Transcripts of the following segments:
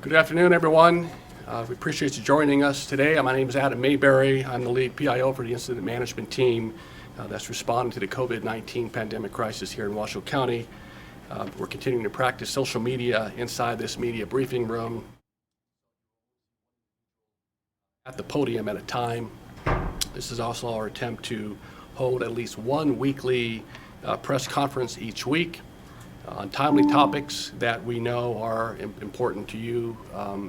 Good afternoon, everyone. We appreciate you joining us today. My name is Adam Mayberry. I'm the lead PIO for the incident management team that's responding to the COVID-19 pandemic crisis here in Washoe County. We're continuing to practice social media inside this media briefing room at the podium at a time. This is also our attempt to hold at least one weekly press conference each week on timely topics that we know are important to you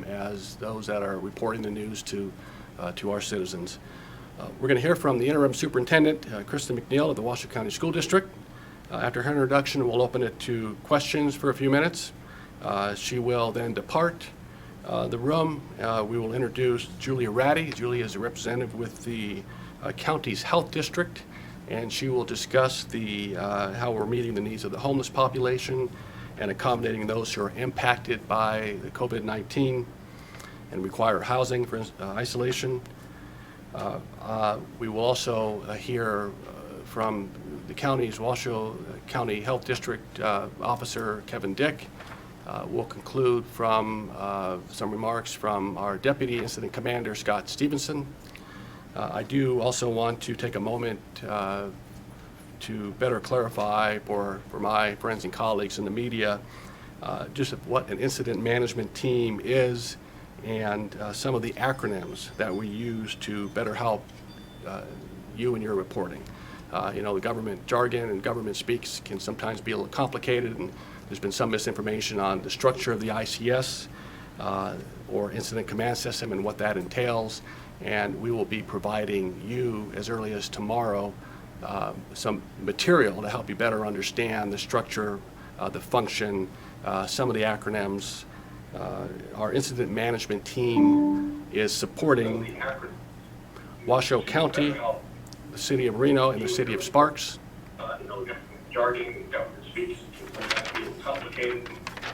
as those that are reporting the news to our citizens. We're going to hear from the interim superintendent, Krista McNeil of the Washoe County School District. After her introduction, we'll open it to questions for a few minutes. She will then depart the room. We will introduce Julia Ratty. Julia is a representative with the county's health district, and she will discuss how we're meeting the needs of the homeless population and accommodating those who are impacted by the COVID-19 and require housing for isolation. We will also hear from the county's Washoe County Health District Officer Kevin Dick. We'll conclude from some remarks from our Deputy Incident Commander Scott Stevenson. I do also want to take a moment to better clarify for my friends and colleagues in the media just what an incident management team is and some of the acronyms that we use to better help you in your reporting. The government jargon and government speaks can sometimes be a little complicated, and there's been some misinformation on the structure of the ICS or Incident Command System and what that entails. And we will be providing you as early as tomorrow some material to help you better understand the structure, the function, some of the acronyms. Our incident management team is supporting Washoe County, the city of Reno, and the city of Sparks. Jargon, government speaks, can sometimes be a little complicated.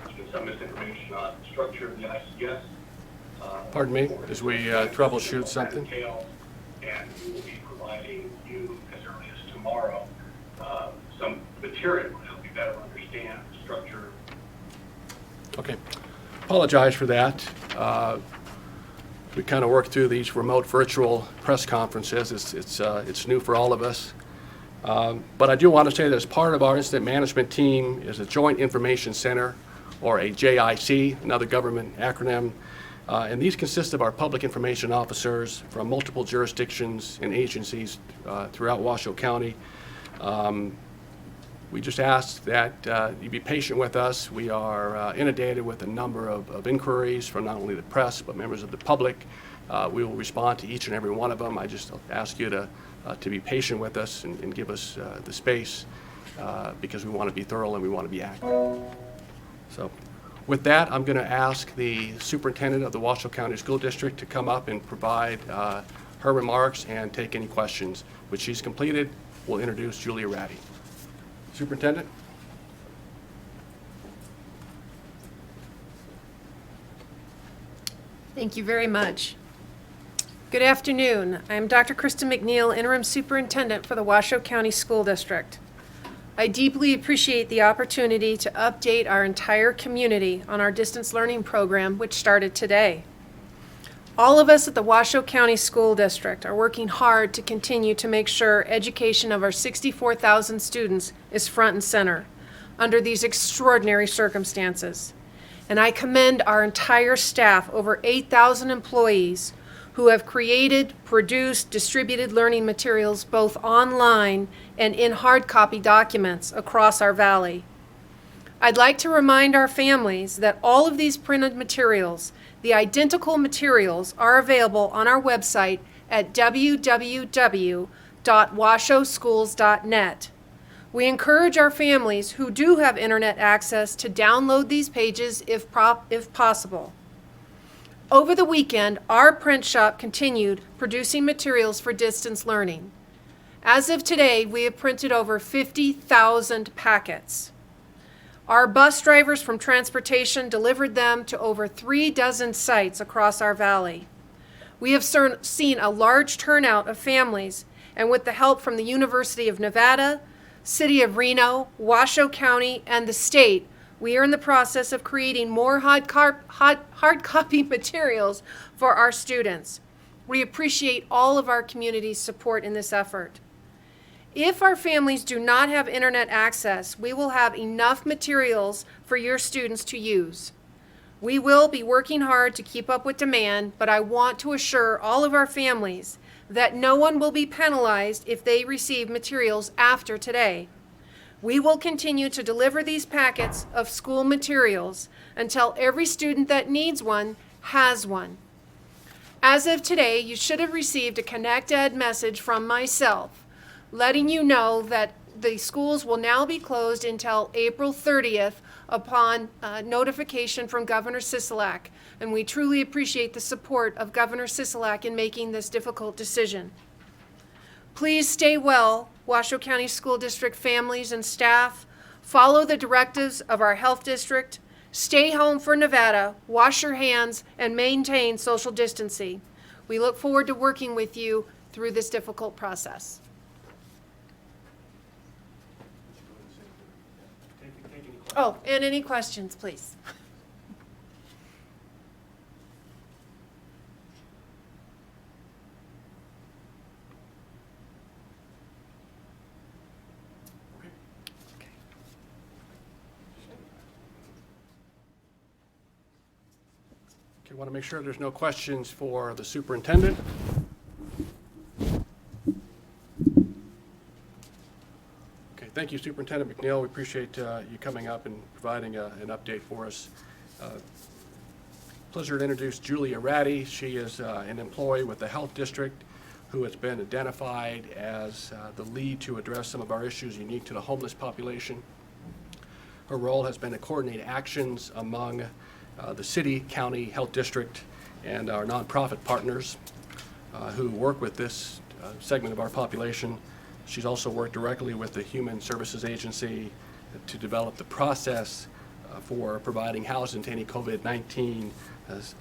There's been some misinformation on the structure of the ICS. Pardon me, as we troubleshoot something. And we will be providing you as early as tomorrow some material to help you better understand the structure. Okay, apologize for that. We kind of work through these remote virtual press conferences. It's new for all of us. But I do want to say that as part of our incident management team is a Joint Information Center, or a JIC, another government acronym. And these consist of our public information officers from multiple jurisdictions and agencies throughout Washoe County. We just ask that you be patient with us. We are inundated with a number of inquiries from not only the press but members of the public. We will respond to each and every one of them. I just ask you to be patient with us and give us the space because we want to be thorough and we want to be accurate. So, with that, I'm going to ask the superintendent of the Washoe County School District to come up and provide her remarks and take any questions. Which she's completed, we'll introduce Julia Ratty. Superintendent? Thank you very much. Good afternoon. I'm Dr. Krista McNeil, Interim Superintendent for the Washoe County School District. I deeply appreciate the opportunity to update our entire community on our distance learning program, which started today. All of us at the Washoe County School District are working hard to continue to make sure education of our 64,000 students is front and center under these extraordinary circumstances. And I commend our entire staff, over 8,000 employees, who have created, produced, distributed learning materials both online and in hard copy documents across our valley. I'd like to remind our families that all of these printed materials, the identical materials, are available on our website at www.washoeschools.net. We encourage our families who do have internet access to download these pages if possible. Over the weekend, our print shop continued producing materials for distance learning. As of today, we have printed over 50,000 packets. Our bus drivers from transportation delivered them to over 3 dozen sites across our valley. We have seen a large turnout of families, and with the help from the University of Nevada, City of Reno, Washoe County, and the state, We are in the process of creating more hard copy materials for our students. We appreciate all of our community's support in this effort. If our families do not have internet access, we will have enough materials for your students to use. We will be working hard to keep up with demand, but I want to assure all of our families that no one will be penalized if they receive materials after today. We will continue to deliver these packets of school materials until every student that needs one has one. As of today, you should have received a ConnectEd message from myself letting you know that the schools will now be closed until April 30th upon notification from Governor Sisolak. And we truly appreciate the support of Governor Sisolak in making this difficult decision. Please stay well, Washoe County School District families and staff. Follow the directives of our health district. Stay home for Nevada, wash your hands, and maintain social distancing. We look forward to working with you through this difficult process. Oh, and any questions, please? Okay, want to make sure there's no questions for the superintendent. Okay, thank you, Superintendent McNeil. We appreciate you coming up and providing an update for us. Pleasure to introduce Julia Ratty. She is an employee with the Health District who has been identified as the lead to address some of our issues unique to the homeless population. Her role has been to coordinate actions among the city, county, health district, and our nonprofit partners who work with this segment of our population. She's also worked directly with the Human Services Agency to develop the process for providing housing to any COVID-19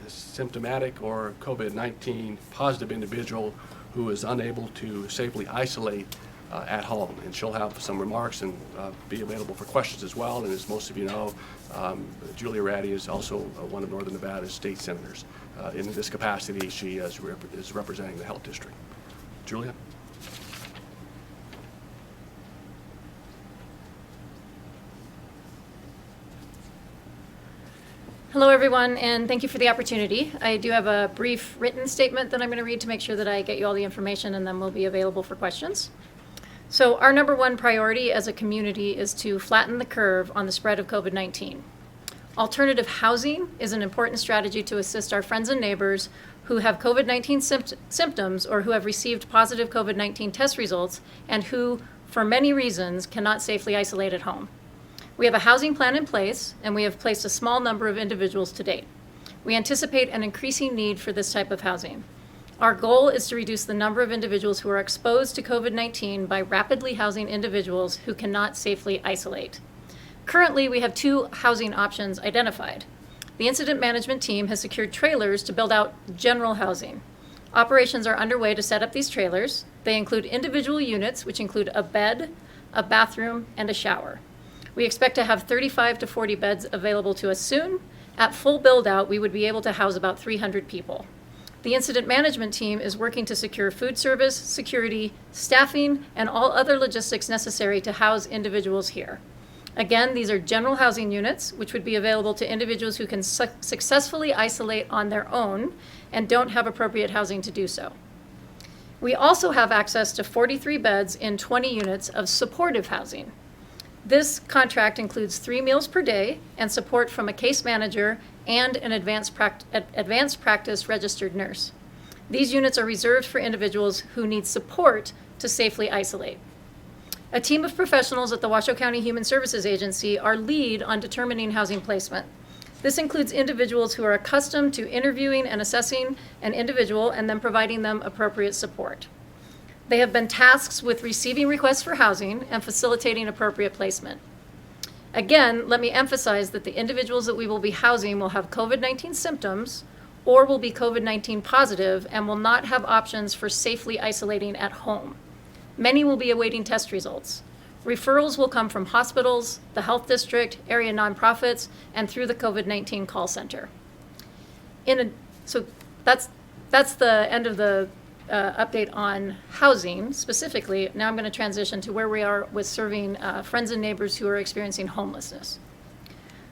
symptomatic or COVID-19 positive individual who is unable to safely isolate at home. And she'll have some remarks and be available for questions as well. And as most of you know, Julia Ratty is also one of Northern Nevada's state senators. In this capacity, she is representing the health district. Julia? Hello, everyone, and thank you for the opportunity. I do have a brief written statement that I'm going to read to make sure that I get you all the information, and then we'll be available for questions. So our number one priority as a community is to flatten the curve on the spread of COVID-19. Alternative housing is an important strategy to assist our friends and neighbors who have COVID-19 symptoms or who have received positive COVID-19 test results and who, for many reasons, cannot safely isolate at home. We have a housing plan in place, and we have placed a small number of individuals to date. We anticipate an increasing need for this type of housing. Our goal is to reduce the number of individuals who are exposed to COVID-19 by rapidly housing individuals who cannot safely isolate. Currently, we have two housing options identified. The incident management team has secured trailers to build out general housing. Operations are underway to set up these trailers. They include individual units, which include a bed, a bathroom, and a shower. We expect to have 35 to 40 beds available to us soon. At full build-out, we would be able to house about 300 people. The incident management team is working to secure food service, security, staffing, and all other logistics necessary to house individuals here. Again, these are general housing units, which would be available to individuals who can successfully isolate on their own and don't have appropriate housing to do so. We also have access to 43 beds in 20 units of supportive housing. This contract includes 3 meals per day and support from a case manager and an advanced practice registered nurse. These units are reserved for individuals who need support to safely isolate. A team of professionals at the Washoe County Human Services Agency are lead on determining housing placement. This includes individuals who are accustomed to interviewing and assessing an individual and then providing them appropriate support. They have been tasked with receiving requests for housing and facilitating appropriate placement. Again, let me emphasize that the individuals that we will be housing will have COVID-19 symptoms or will be COVID-19 positive and will not have options for safely isolating at home. Many will be awaiting test results. Referrals will come from hospitals, the health district, area nonprofits, and through the COVID-19 call center. So that's the end of the update on housing specifically. Now I'm going to transition to where we are with serving friends and neighbors who are experiencing homelessness.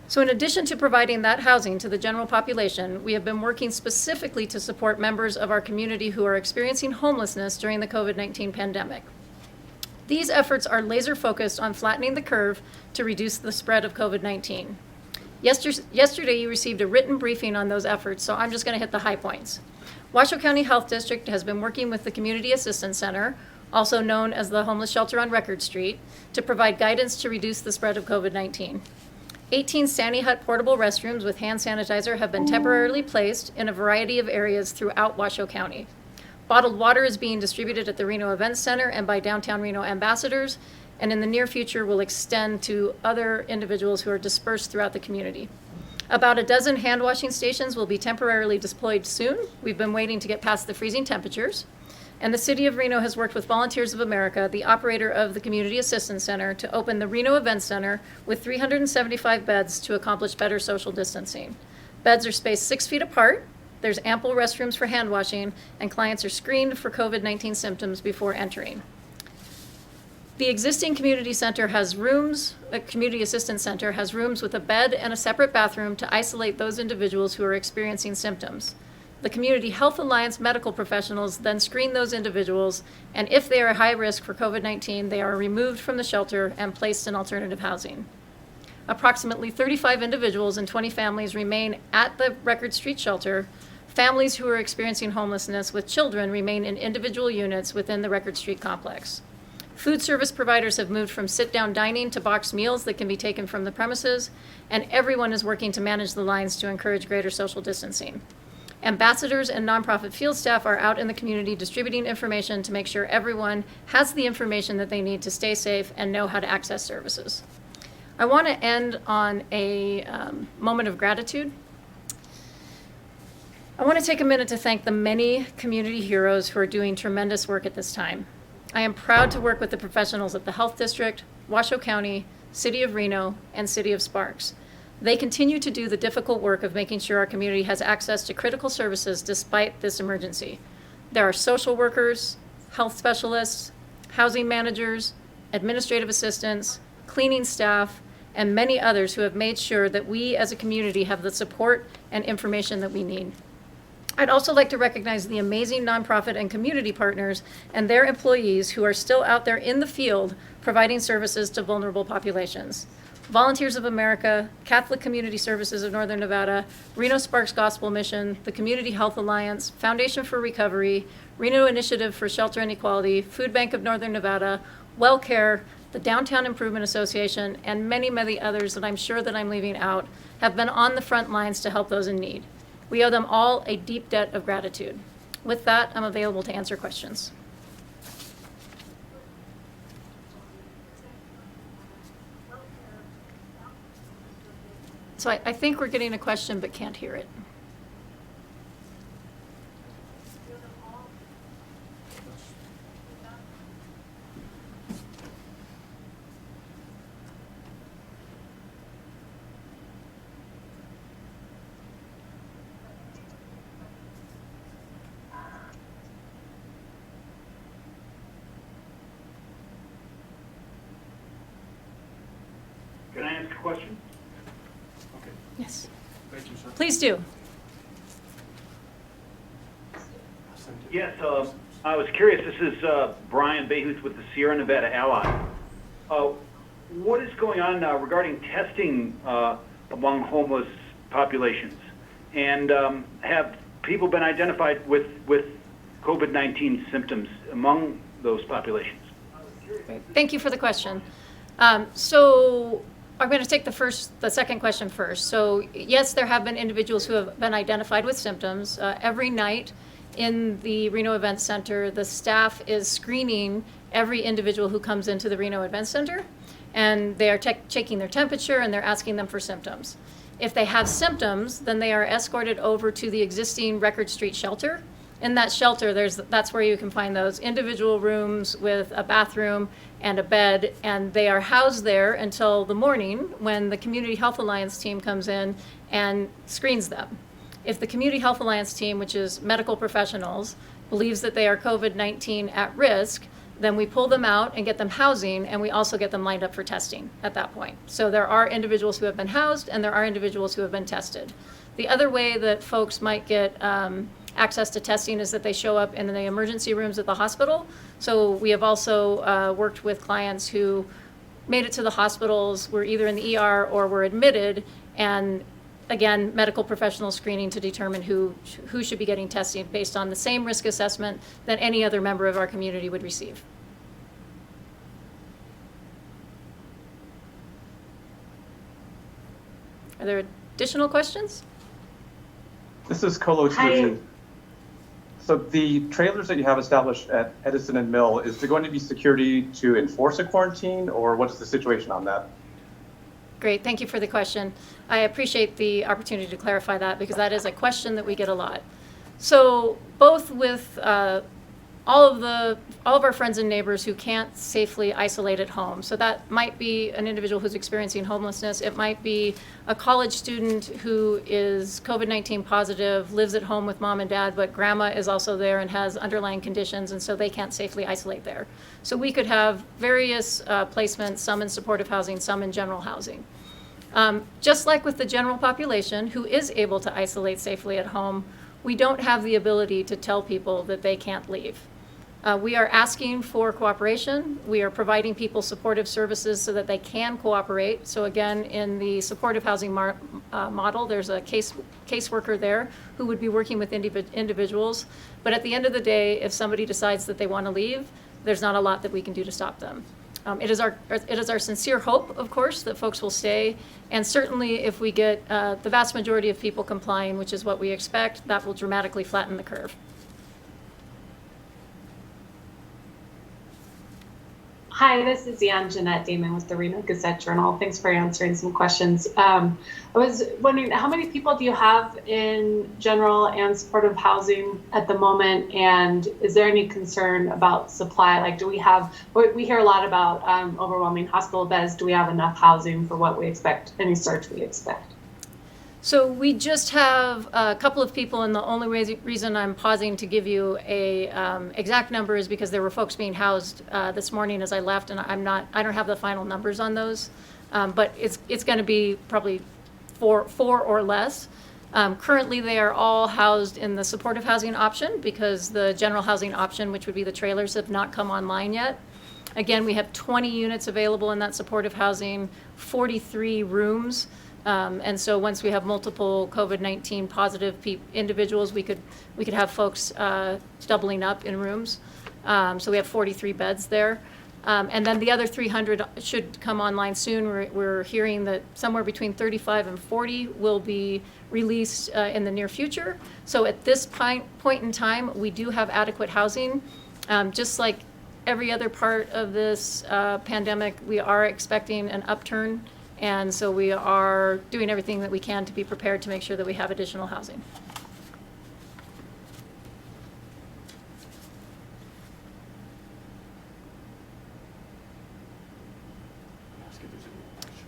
So in addition to providing that housing to the general population, we have been working specifically to support members of our community who are experiencing homelessness during the COVID-19 pandemic. These efforts are laser focused on flattening the curve to reduce the spread of COVID-19. Yesterday, you received a written briefing on those efforts, so I'm just going to hit the high points. Washoe County Health District has been working with the Community Assistance Center, also known as the Homeless Shelter on Record Street, to provide guidance to reduce the spread of COVID-19. 18 Sandy Hut portable restrooms with hand sanitizer have been temporarily placed in a variety of areas throughout Washoe County. Bottled water is being distributed at the Reno Events Center and by downtown Reno ambassadors, and in the near future will extend to other individuals who are dispersed throughout the community. About a dozen hand washing stations will be temporarily deployed soon. We've been waiting to get past the freezing temperatures. And the City of Reno has worked with Volunteers of America, the operator of the Community Assistance Center, to open the Reno Events Center with 375 beds to accomplish better social distancing. Beds are spaced 6 feet apart. There's ample restrooms for hand washing, and clients are screened for COVID-19 symptoms before entering. The existing community center has rooms, a community assistance center has rooms with a bed and a separate bathroom to isolate those individuals who are experiencing symptoms. The Community Health Alliance medical professionals then screen those individuals, and if they are high risk for COVID-19, they are removed from the shelter and placed in alternative housing. Approximately 35 individuals and 20 families remain at the Record Street shelter. Families who are experiencing homelessness with children remain in individual units within the Record Street complex. Food service providers have moved from sit-down dining to boxed meals that can be taken from the premises, and everyone is working to manage the lines to encourage greater social distancing. Ambassadors and nonprofit field staff are out in the community distributing information to make sure everyone has the information that they need to stay safe and know how to access services. I want to end on a moment of gratitude. I want to take a minute to thank the many community heroes who are doing tremendous work at this time. I am proud to work with the professionals at the Health District, Washoe County, City of Reno, and City of Sparks. They continue to do the difficult work of making sure our community has access to critical services despite this emergency. There are social workers, health specialists, housing managers, administrative assistants, cleaning staff, and many others who have made sure that we as a community have the support and information that we need. I'd also like to recognize the amazing nonprofit and community partners and their employees who are still out there in the field providing services to vulnerable populations. Volunteers of America, Catholic Community Services of Northern Nevada, Reno Sparks Gospel Mission, the Community Health Alliance, Foundation for Recovery, Reno Initiative for Shelter and Equality, Food Bank of Northern Nevada, WellCare, the Downtown Improvement Association, and many, many others that I'm sure that I'm leaving out, have been on the front lines to help those in need. We owe them all a deep debt of gratitude. With that, I'm available to answer questions. So I think we're getting a question but can't hear it. Can I ask a question? Okay, Yes, thank you, sir. please do. Yes, I was curious. This is Brian Behuth with the Sierra Nevada Ally. What is going on regarding testing among homeless populations? And have people been identified with COVID-19 symptoms among those populations? Thank you for the question. So I'm going to take the second question first. So yes, there have been individuals who have been identified with symptoms. Every night in the Reno Events Center, the staff is screening every individual who comes into the Reno Events Center, and they are checking their temperature and they're asking them for symptoms. If they have symptoms, then they are escorted over to the existing Record Street shelter, In that shelter, that's where you can find those individual rooms with a bathroom and a bed, and they are housed there until the morning when the Community Health Alliance team comes in and screens them. If the Community Health Alliance team, which is medical professionals, believes that they are COVID-19 at risk, then we pull them out and get them housing, and we also get them lined up for testing at that point. So there are individuals who have been housed, and there are individuals who have been tested. The other way that folks might get access to testing is that they show up in the emergency rooms at the hospital. So we have also worked with clients who made it to the hospitals, were either in the ER or were admitted, and again, medical professional screening to determine who should be getting testing based on the same risk assessment that any other member of our community would receive. Are there additional questions? This is Kolo Tucci. So the trailers that you have established at Edison and Mill, is there going to be security to enforce a quarantine, or what's the situation on that? Great, thank you for the question. I appreciate the opportunity to clarify that because that is a question that we get a lot. So both with all of our friends and neighbors who can't safely isolate at home. So that might be an individual who's experiencing homelessness. It might be a college student who is COVID-19 positive, lives at home with mom and dad, but grandma is also there and has underlying conditions, and so they can't safely isolate there. So we could have various placements, some in supportive housing, some in general housing. Just like with the general population who is able to isolate safely at home, we don't have the ability to tell people that they can't leave. We are asking for cooperation. We are providing people supportive services so that they can cooperate. So again, in the supportive housing model, there's a caseworker there who would be working with individuals. But at the end of the day, if somebody decides that they want to leave, there's not a lot that we can do to stop them. It is our sincere hope, of course, that folks will stay. And certainly if we get the vast majority of people complying, which is what we expect, that will dramatically flatten the curve. Hi, this is Jeanette Damon with the Reno Gazette-Journal. Thanks for answering some questions. I was wondering, how many people do you have in general and supportive housing at the moment? And is there any concern about supply? Like, do we have, we hear a lot about overwhelming hospital beds. Do we have enough housing for what we expect, any surge we expect? So we just have a couple of people, and the only reason I'm pausing to give you a exact number is because there were folks being housed this morning as I left, and I don't have the final numbers on those, but it's going to be probably four or less. Currently, they are all housed in the supportive housing option because the general housing option, which would be the trailers, have not come online yet. Again, we have 20 units available in that supportive housing, 43 rooms. And so once we have multiple COVID-19 positive individuals, we could have folks doubling up in rooms. So we have 43 beds there. And then the other 300 should come online soon. We're hearing that somewhere between 35 and 40 will be released in the near future. So at this point in time, we do have adequate housing. Just like every other part of this pandemic, we are expecting an upturn. And so we are doing everything that we can to be prepared to make sure that we have additional housing.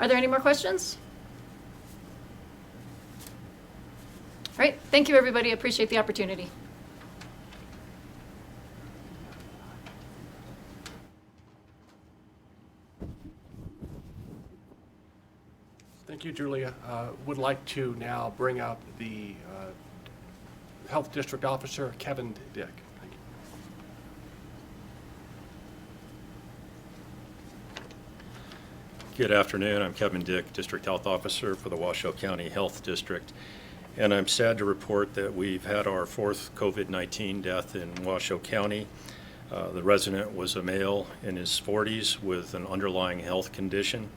Are there any more questions? All right, thank you, everybody. I appreciate the opportunity. Thank you, Julia. Would like to now bring up the Health District Officer, Kevin Dick. Thank you. Good afternoon. I'm Kevin Dick, District Health Officer for the Washoe County Health District. And I'm sad to report that we've had our fourth COVID-19 death in Washoe County. The resident was a male in his 40s with an underlying health condition.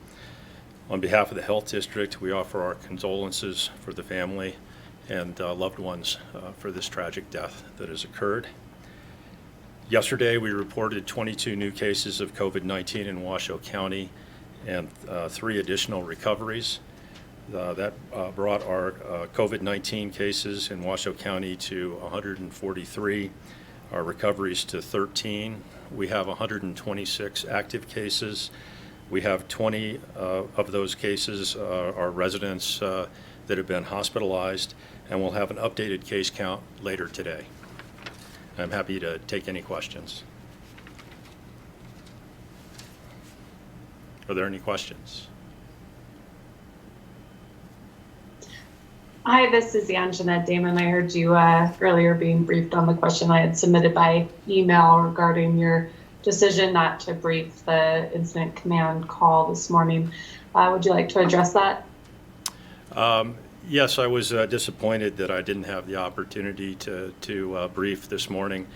On behalf of the Health District, we offer our condolences for the family and loved ones for this tragic death that has occurred. Yesterday, we reported 22 new cases of COVID-19 in Washoe County and 3 additional recoveries. That brought our COVID-19 cases in Washoe County to 143, our recoveries to 13. We have 126 active cases. We have 20 of those cases are residents that have been hospitalized, and we'll have an updated case count later today. I'm happy to take any questions. Are there any questions? Hi, this is Anjanette Damon. I heard you earlier being briefed on the question I had submitted by email regarding your decision not to brief the incident command call this morning. Would you like to address that? Yes, I was disappointed that I didn't have the opportunity to brief this morning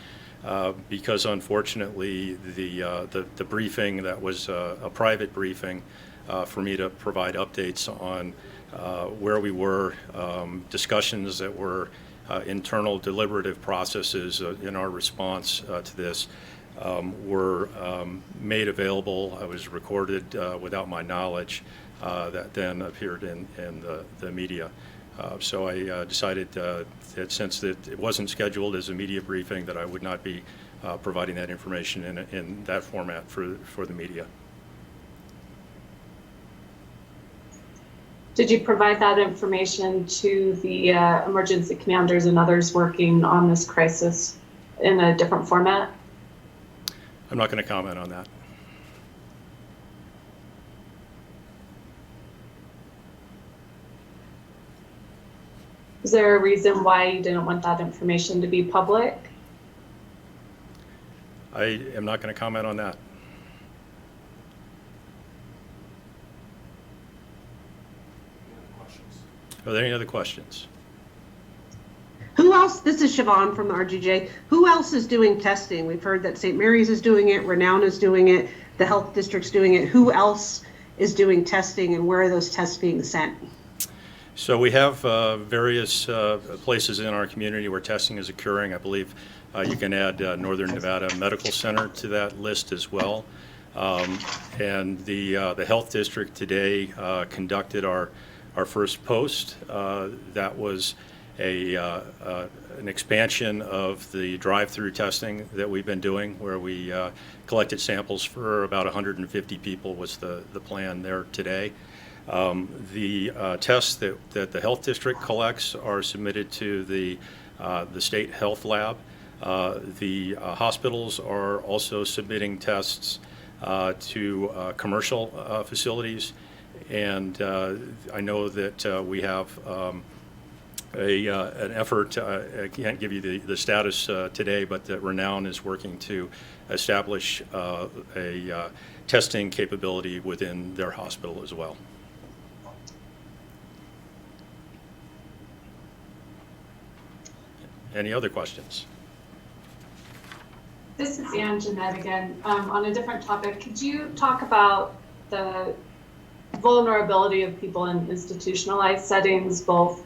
because unfortunately the briefing that was a private briefing for me to provide updates on where we were, discussions that were internal deliberative processes in our response to this were made available. I was recorded without my knowledge that then appeared in the media. So I decided that since it wasn't scheduled as a media briefing, that I would not be providing that information in that format for the media. Did you provide that information to the emergency commanders and others working on this crisis in a different format? I'm not going to comment on that. Is there a reason why you didn't want that information to be public? I am not going to comment on that. Are there any other questions? Who else, this is Siobhan from the RGJ, who else is doing testing? We've heard that St. Mary's is doing it, Renown is doing it, the health district's doing it. Who else is doing testing, and where are those tests being sent? So we have various places in our community where testing is occurring. I believe you can add Northern Nevada Medical Center to that list as well. And the health district today conducted our first post. That was an expansion of the drive-through testing that we've been doing, where we collected samples for about 150 people was the plan there today. The tests that the health district collects are submitted to the state health lab. The hospitals are also submitting tests to commercial facilities, and I know that we have an effort. I can't give you the status today, but that Renown is working to establish a testing capability within their hospital as well. Any other questions? This is Anjanette again. On a different topic, could you talk about the vulnerability of people in institutionalized settings, both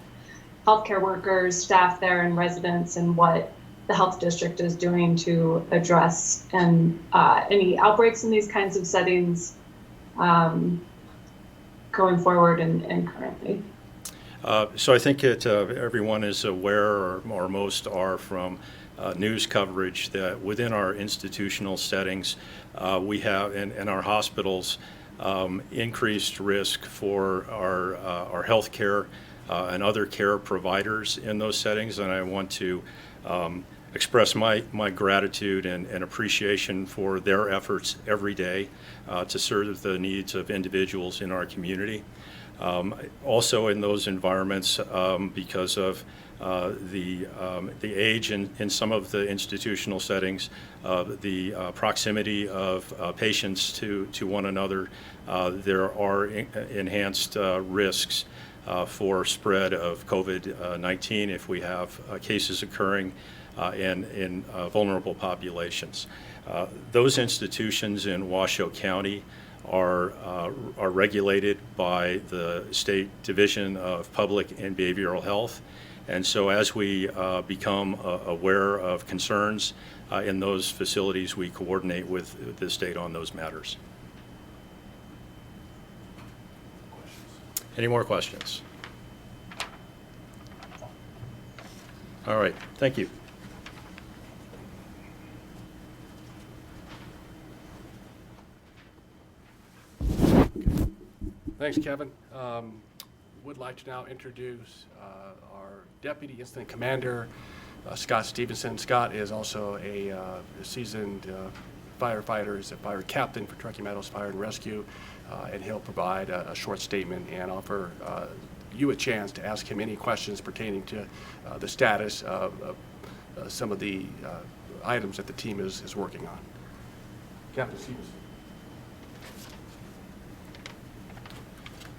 healthcare workers, staff there, and residents, and what the health district is doing to address any outbreaks in these kinds of settings going forward and currently? So I think that everyone is aware, or most are, from news coverage, that within our institutional settings, we have, in our hospitals, increased risk for our health care and other care providers in those settings. And I want to express my gratitude and appreciation for their efforts every day to serve the needs of individuals in our community. Also in those environments, because of the age in some of the institutional settings, the proximity of patients to one another, there are enhanced risks for spread of COVID-19 if we have cases occurring in vulnerable populations. Those institutions in Washoe County are regulated by the State Division of Public and Behavioral Health. And so as we become aware of concerns in those facilities, we coordinate with the state on those matters. Any more questions? All right, thank you. Thanks, Kevin. Would like to now introduce our Deputy Incident Commander, Scott Stevenson. Scott is also a seasoned firefighter. He's a fire captain for Truckee Meadows Fire and Rescue, and he'll provide a short statement and offer you a chance to ask him any questions pertaining to the status of some of the items that the team is working on. Captain Stevenson.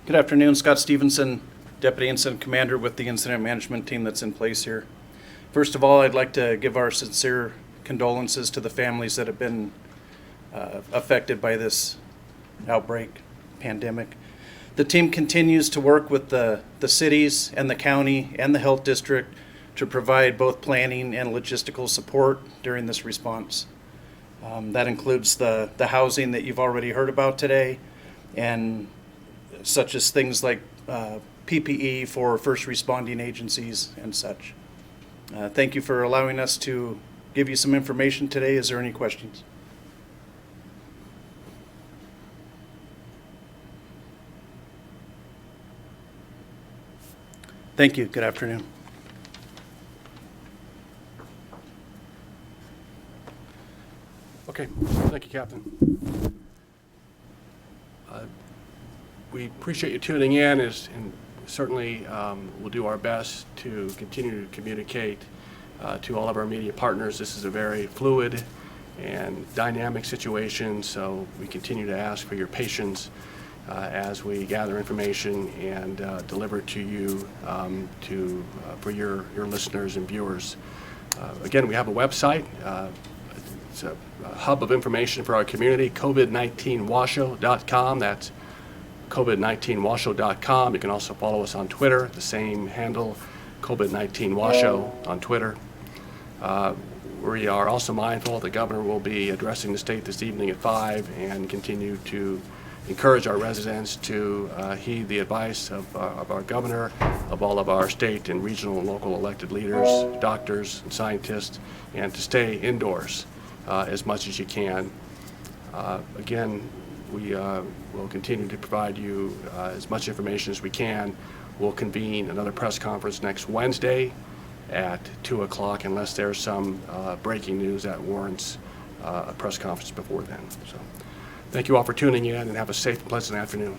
Good afternoon, Scott Stevenson, Deputy Incident Commander with the incident management team that's in place here. First of all, I'd like to give our sincere condolences to the families that have been affected by this outbreak, pandemic. The team continues to work with the cities and the county and the health district to provide both planning and logistical support during this response. That includes the housing that you've already heard about today, and such as things like PPE for first responding agencies and such. Thank you for allowing us to give you some information today. Is there any questions? Thank you. Good afternoon. Okay, thank you, Captain. We appreciate you tuning in, and certainly we'll do our best to continue to communicate to all of our media partners. This is a very fluid and dynamic situation, so we continue to ask for your patience as we gather information and deliver it to you for your listeners and viewers. Again, we have a website. It's a hub of information for our community, COVID19washoe.com. That's COVID19washoe.com. You can also follow us on Twitter, the same handle, COVID19washoe on Twitter. We are also mindful the governor will be addressing the state this evening at 5 and continue to encourage our residents to heed the advice of our governor, of all of our state and regional and local elected leaders, doctors and scientists, and to stay indoors as much as you can. Again, we will continue to provide you as much information as we can. We'll convene another press conference next Wednesday at 2 o'clock unless there's some breaking news that warrants a press conference before then. So, thank you all for tuning in, and have a safe and pleasant afternoon.